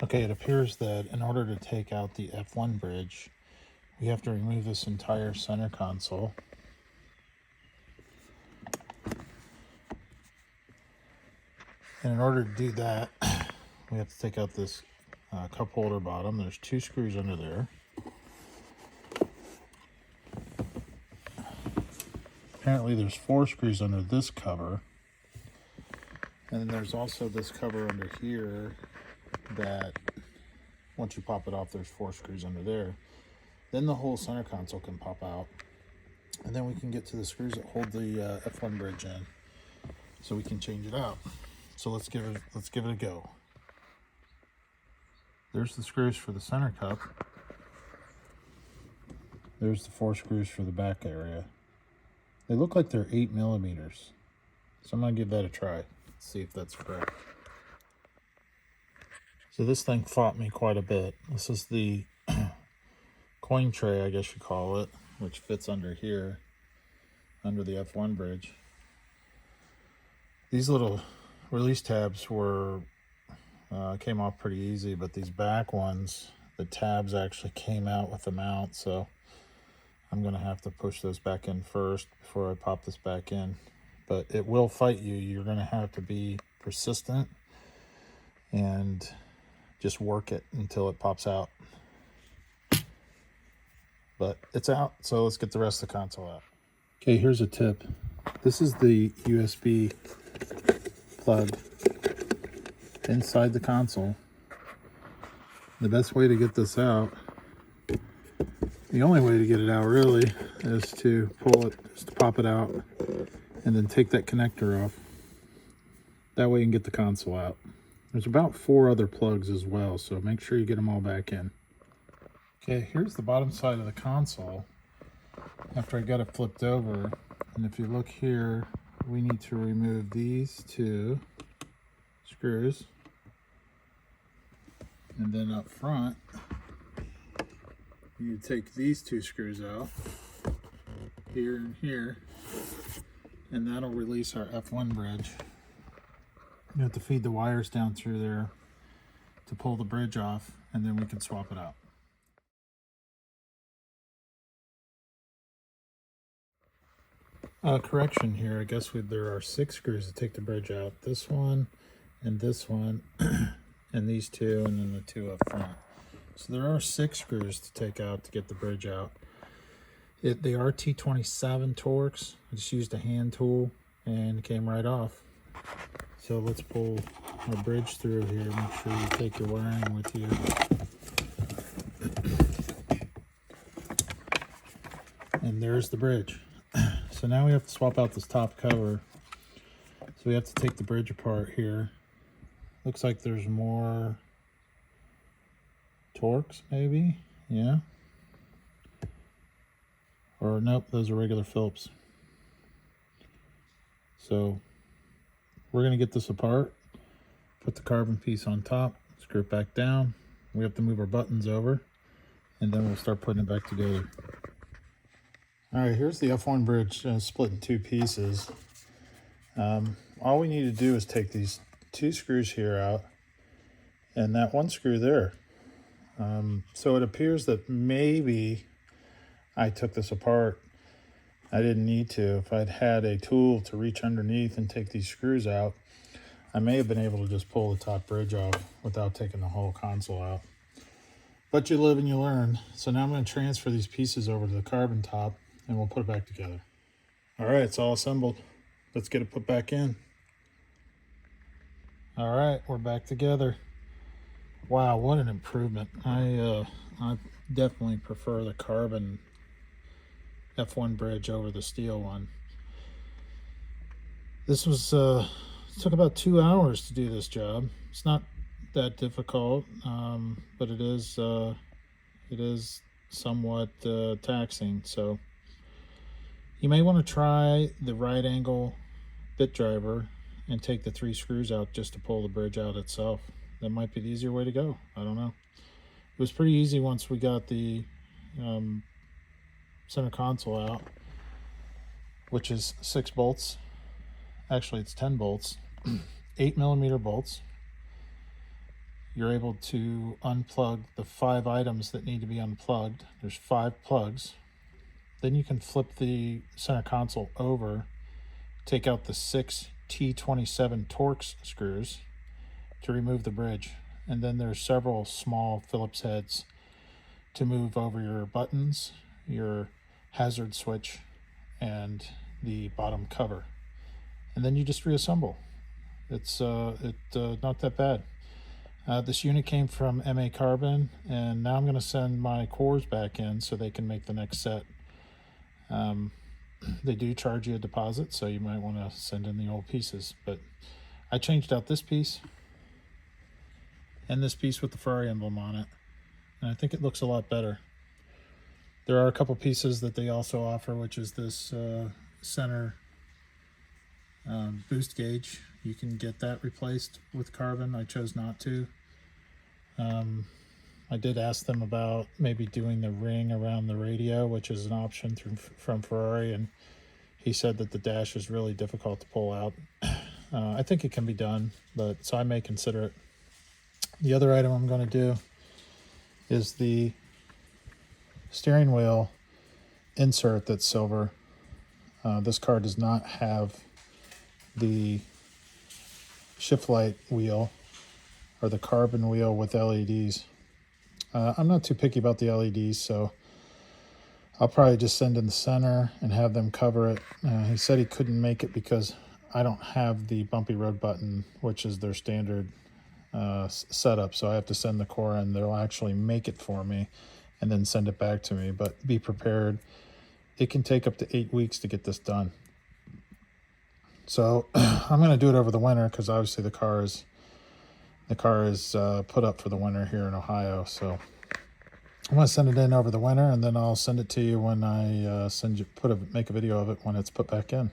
Okay, it appears that in order to take out the F1 bridge, we have to remove this entire center console. And in order to do that, we have to take out this cup holder bottom. There's 2 screws under there. Apparently there's 4 screws under this cover. And then there's also this cover under here that once you pop it off, there's 4 screws under there. Then the whole center console can pop out. And then we can get to the screws that hold the F1 bridge in, so we can change it out. So let's give it a go. There's the screws for the center cup. There's the 4 screws for the back area. They look like they're 8 millimeters. So I'm gonna give that a try. Let's see if that's correct. So this thing fought me quite a bit. This is the coin tray, I guess you call it, which fits under here, under the F1 bridge. These little release tabs were came off pretty easy, but these back ones, the tabs actually came out with the mount, so I'm gonna have to push those back in first before I pop this back in. But it will fight you. You're gonna have to be persistent and just work it until it pops out. But it's out, so let's get the rest of the console out. Okay, here's a tip. This is the USB plug inside the console. The best way to get this out, the only way to get it out really, is to pull it, just to pop it out, and then take that connector off. That way you can get the console out. There's about 4 other plugs as well, so make sure you get them all back in. Okay, here's the bottom side of the console after I got it flipped over. And if you look here, we need to remove these 2 screws. And then up front, you take these 2 screws out, here and here, and that'll release our F1 bridge. You have to feed the wires down through there to pull the bridge off, and then we can swap it out. Correction here, I guess there are 6 screws to take the bridge out. This one, and these 2, and then the 2 up front. So there are 6 screws to take out to get the bridge out. They are T27 Torx. I just used a hand tool and it came right off. So let's pull our bridge through here. Make sure you take your wiring with you. And there's the bridge. So now we have to swap out this top cover. So we have to take the bridge apart here. Looks like there's more Torx, maybe? Yeah. Or nope, those are regular Phillips. So we're gonna get this apart, put the carbon piece on top, screw it back down. We have to move our buttons over, and then we'll start putting it back together. All right, here's the F1 bridge split in 2 pieces. All we need to do is take these 2 screws here out and that 1 screw there. So it appears that maybe I took this apart. I didn't need to. If I'd had a tool to reach underneath and take these screws out, I may have been able to just pull the top bridge off without taking the whole console out. But you live and you learn. So now I'm going to transfer these pieces over to the carbon top and we'll put it back together. All right, it's all assembled. Let's get it put back in. All right, we're back together. Wow, what an improvement. I definitely prefer the carbon F1 bridge over the steel one. This was took about 2 hours to do this job. It's not that difficult, but it is somewhat taxing. So you may want to try the right angle bit driver and take the 3 screws out just to pull the bridge out itself. That might be the easier way to go. I don't know. It was pretty easy once we got the center console out, which is 6 bolts. Actually, it's 10 bolts, 8 millimeter bolts. you're able to unplug the 5 items that need to be unplugged. There's 5 plugs. Then you can flip the center console over, take out the 6 T27 Torx screws to remove the bridge. And then there's several small Phillips heads to move over your buttons, your hazard switch, and the bottom cover. And then you just reassemble. It's not that bad. This unit came from MA Carbon, and now I'm going to send my cores back in so they can make the next set. They do charge you a deposit, so you might want to send in the old pieces. But I changed out this piece and this piece with the Ferrari emblem on it, and I think it looks a lot better. There are a couple pieces that they also offer, which is this center boost gauge. You can get that replaced with carbon. I chose not to. I did ask them about maybe doing the ring around the radio, which is an option from Ferrari, and he said that the dash is really difficult to pull out. I think it can be done, but so I may consider it. The other item I'm going to do is the steering wheel insert that's silver. This car does not have the shift light wheel or the carbon wheel with LEDs. I'm not too picky about the LEDs, so I'll probably just send in the center and have them cover it. He said he couldn't make it because I don't have the bumpy road button, which is their standard setup, so I have to send the core in. They'll actually make it for me and then send it back to me, but be prepared. It can take up to 8 weeks to get this done. So I'm going to do it over the winter because obviously the car is put up for the winter here in Ohio. So I'm going to send it in over the winter, and then I'll send it to you when I make a video of it when it's put back in.